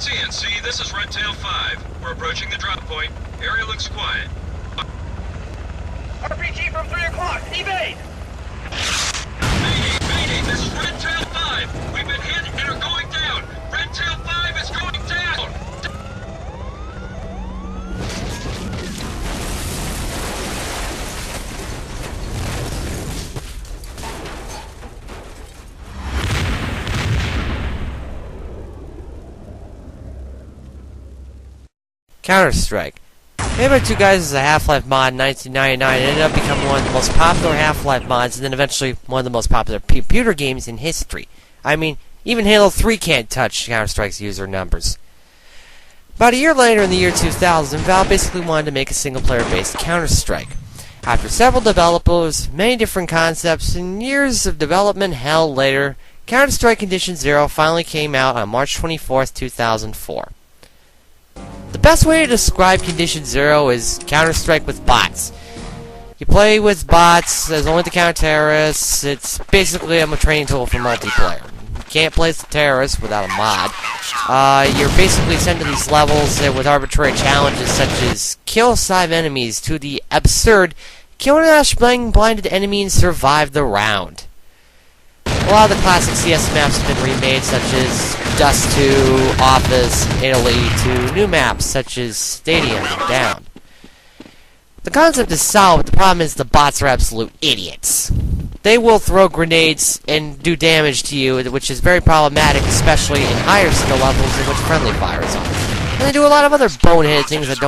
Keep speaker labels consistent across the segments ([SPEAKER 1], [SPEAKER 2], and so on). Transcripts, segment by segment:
[SPEAKER 1] CNC, this is Red Tail 5. We're approaching the drop point. Area looks quiet.
[SPEAKER 2] RPG from 3 o'clock. Evade!
[SPEAKER 1] Mayday, this is Red Tail 5. We've been hit and are going down. Red Tail 5 is going down.
[SPEAKER 3] Counter-Strike. Made by two guys as a Half-Life mod in 1999, it ended up becoming one of the most popular Half-Life mods, and then eventually one of the most popular computer games in history. I mean, even Halo 3 can't touch Counter-Strike's user numbers. About a year later, in the year 2000, Valve basically wanted to make a single-player-based Counter-Strike. After several developers, many different concepts, and years of development hell later, Counter-Strike Condition Zero finally came out on March 24th, 2004. The best way to describe Condition Zero is Counter-Strike with bots. You play with bots, there's only the counter-terrorists, it's basically a training tool for multiplayer. You can't play as a terrorist without a mod. You're basically sent to these levels with arbitrary challenges such as kill 5 enemies to the absurd kill an blinded enemy and survive the round. A lot of the classic CS maps have been remade, such as Dust 2, Office, Italy, to new maps such as Stadium and Down. The concept is solid, but the problem is the bots are absolute idiots. They will throw grenades and do damage to you, which is very problematic, especially in higher skill levels in which friendly fire is on. And they do a lot of other boneheaded things that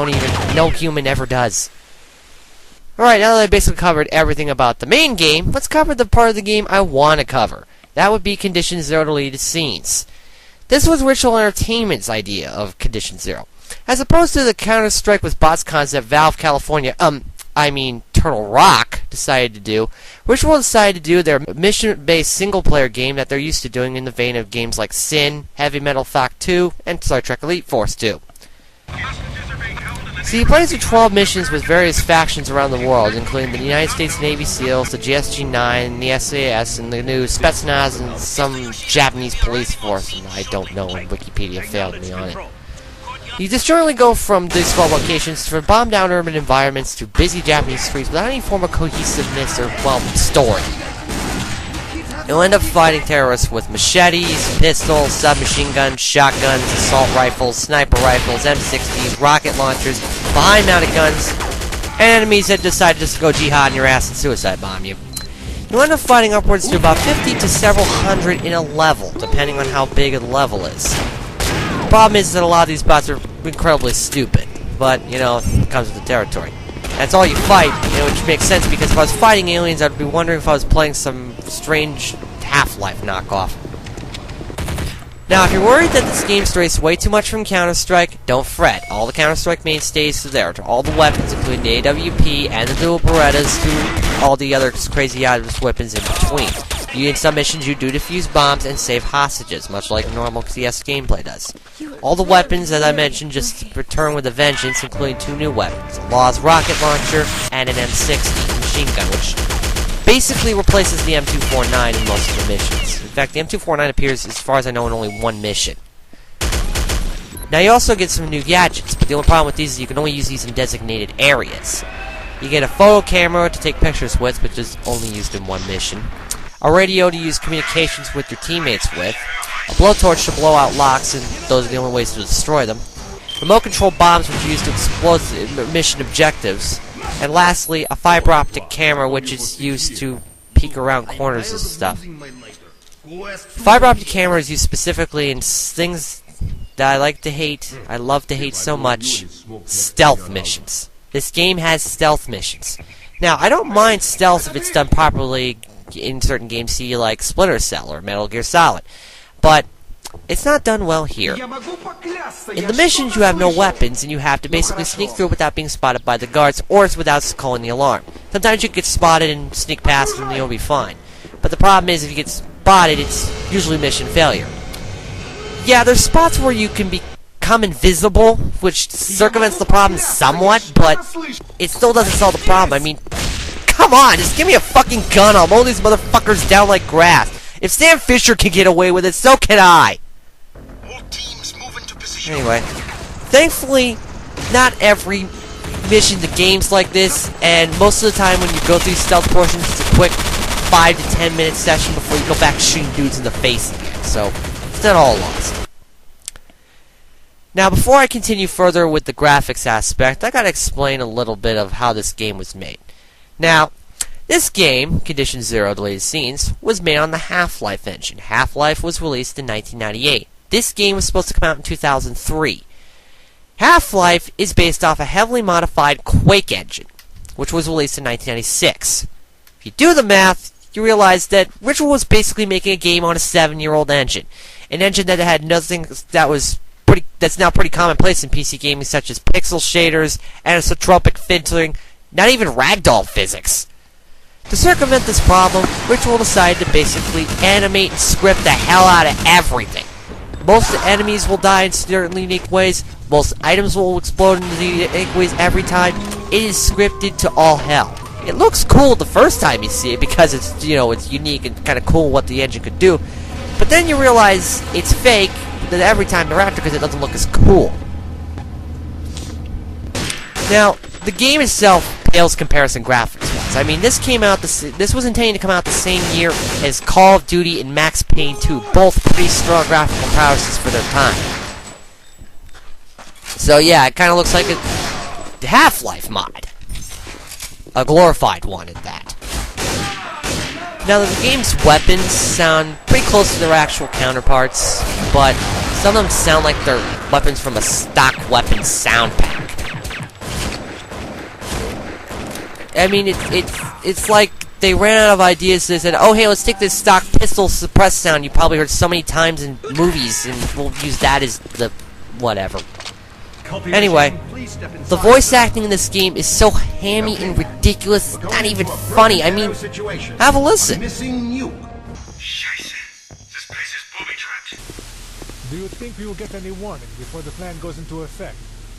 [SPEAKER 3] no human ever does. Alright, now that I basically covered everything about the main game, let's cover the part of the game I want to cover. That would be Condition Zero deleted scenes. This was Ritual Entertainment's idea of Condition Zero. As opposed to the Counter-Strike with bots concept Turtle Rock decided to do, Ritual decided to do their mission-based single-player game that they're used to doing in the vein of games like Sin, Heavy Metal Fact 2, and Star Trek Elite Force 2. So he plays with 12 missions with various factions around the world, including the United States Navy SEALs, the GSG-9, the SAS, and the new Spetsnaz, and some Japanese police force, and I don't know, and Wikipedia failed me on it. You disjointly go from these 12 locations to bombed-down urban environments to busy Japanese streets without any form of cohesiveness or, well, story. You'll end up fighting terrorists with machetes, pistols, submachine guns, shotguns, assault rifles, sniper rifles, M60s, rocket launchers, behind-mounted guns, and enemies that decide just to go jihad in your ass and suicide bomb you. You'll end up fighting upwards to about 50 to several hundred in a level, depending on how big the level is. The problem is that a lot of these bots are incredibly stupid, but, you know, it comes with the territory. That's all you fight, you know, which makes sense, because if I was fighting aliens, I'd be wondering if I was playing some strange Half-Life knockoff. Now, if you're worried that this game strays way too much from Counter-Strike, don't fret. All the Counter-Strike mainstays are there. All the weapons, including the AWP and the dual Berettas, to all the other crazy weapons in between. In some missions, you do defuse bombs and save hostages, much like normal CS gameplay does. All the weapons, as I mentioned, just return with a vengeance, including 2 new weapons, a Law's rocket launcher and an M60 machine gun, which basically replaces the M249 in most of the missions. In fact, the M249 appears, as far as I know, in only one mission. Now, you also get some new gadgets, but the only problem with these is you can only use these in designated areas. You get a photo camera to take pictures with, which is only used in one mission. A radio to use communications with your teammates with, a blowtorch to blow out locks, and those are the only ways to destroy them, remote-controlled bombs which are used to explode mission objectives, and lastly, a fiber-optic camera which is used to peek around corners and stuff. Fiber-optic camera is used specifically in things that I love to hate so much, stealth missions. This game has stealth missions. Now, I don't mind stealth if it's done properly in certain games, see like Splinter Cell or Metal Gear Solid, but it's not done well here. In the missions, you have no weapons, and you have to basically sneak through without being spotted by the guards, or without calling the alarm. Sometimes you get spotted and sneak past, and you'll be fine. But the problem is, if you get spotted, it's usually mission failure. Yeah, there's spots where you can become invisible, which circumvents the problem somewhat, but it still doesn't solve the problem. I mean, come on, just give me a fucking gun. I'll mow these motherfuckers down like grass. If Sam Fisher can get away with it, so can I.
[SPEAKER 1] All teams move into position.
[SPEAKER 3] Anyway, thankfully, not every mission to games like this, and most of the time when you go through stealth portions, it's a quick 5 to 10 minute session before you go back shooting dudes in the face again, so it's not all lost. Now, before I continue further with the graphics aspect, I gotta explain a little bit of how this game was made. Now, this game, Condition Zero Deleted Scenes, was made on the Half-Life engine. Half-Life was released in 1998. This game was supposed to come out in 2003. Half-Life is based off a heavily modified Quake engine, which was released in 1996. If you do the math, you realize that Ritual was basically making a game on a 7-year-old engine. An engine that had nothing that's now pretty commonplace in PC gaming, such as pixel shaders, anisotropic filtering, not even ragdoll physics. To circumvent this problem, Ritual decided to basically animate and script the hell out of everything. Most enemies will die in certain unique ways. Most items will explode in unique ways every time. It is scripted to all hell. It looks cool the first time you see it because it's, it's unique and kind of cool what the engine could do. But then you realize it's fake every time thereafter because it doesn't look as cool. Now, the game itself pales comparison graphics-wise. I mean, this was intended to come out the same year as Call of Duty and Max Payne 2, both pretty strong graphical prowesses for their time. So yeah, it kind of looks like a Half-Life mod. A glorified one at that. Now, the game's weapons sound pretty close to their actual counterparts, but some of them sound like they're weapons from a stock weapons sound pack. I mean, it's like they ran out of ideas, so they said, oh, hey, let's take this stock pistol suppress sound you probably heard so many times in movies, and we'll use that as the whatever. Anyway, the voice acting in this game is so hammy and ridiculous, it's not even funny. I mean, have a listen.
[SPEAKER 1] Crysis. This place is booby-trapped.
[SPEAKER 4] Do you think we will get any warning before the plan goes into effect?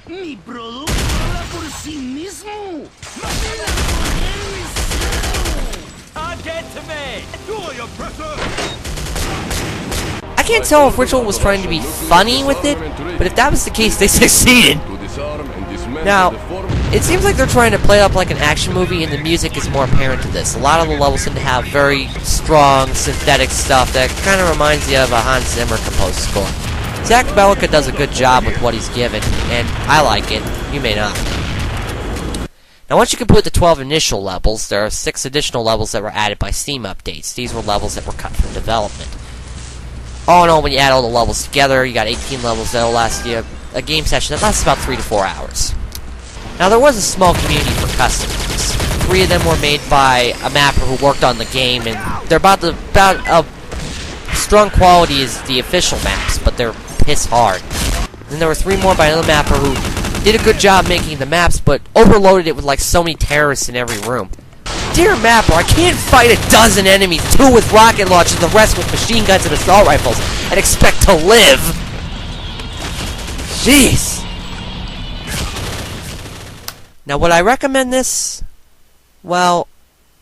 [SPEAKER 5] Mi producto habla por sí mismo. Manera por
[SPEAKER 2] Get to me! Do your oppressor!
[SPEAKER 3] I can't tell if Ritual was trying to be funny with it, but if that was the case, they succeeded. Now, it seems like they're trying to play it up like an action movie, and the music is more apparent to this. A lot of the levels seem to have very strong synthetic stuff that kind of reminds you of a Hans Zimmer composed score. Zach Bellica does a good job with what he's given, and I like it. You may not. Now, once you complete the 12 initial levels, there are 6 additional levels that were added by Steam updates. These were levels that were cut from development. All in all, when you add all the levels together, you got 18 levels that will last you a game session that lasts about 3 to 4 hours. Now, there was a small community for customers. 3 of them were made by a mapper who worked on the game, and they're about a strong quality as the official maps, but they're piss hard. Then there were 3 more by another mapper who did a good job making the maps, but overloaded it with like so many terrorists in every room. Dear mapper, I can't fight a dozen enemies, 2 with rocket launchers, the rest with machine guns and assault rifles, and expect to live. Jeez. Now, would I recommend this? Well,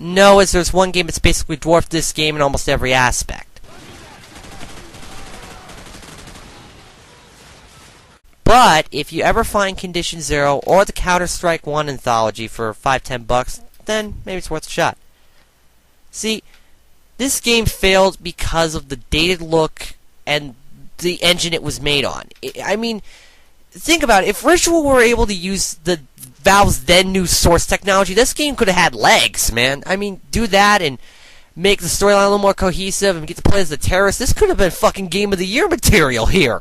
[SPEAKER 3] no, as there's one game that's basically dwarfed this game in almost every aspect. But if you ever find Condition Zero or the Counter-Strike 1 anthology for $5-10, then maybe it's worth a shot. See, this game failed because of the dated look and the engine it was made on. I mean, think about it. If Ritual were able to use the Valve's then new Source technology, this game could have had legs, man. I mean, do that and make the storyline a little more cohesive and get to play as the terrorist. This could have been fucking Game of the Year material here.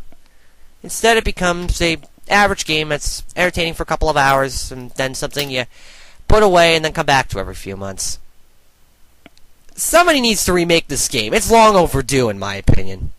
[SPEAKER 3] Instead, it becomes a average game that's entertaining for a couple of hours, and then something you put away and then come back to every few months. Somebody needs to remake this game. It's long overdue, in my opinion.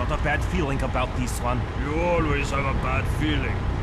[SPEAKER 2] got a bad feeling about this one.
[SPEAKER 6] You always have a bad feeling.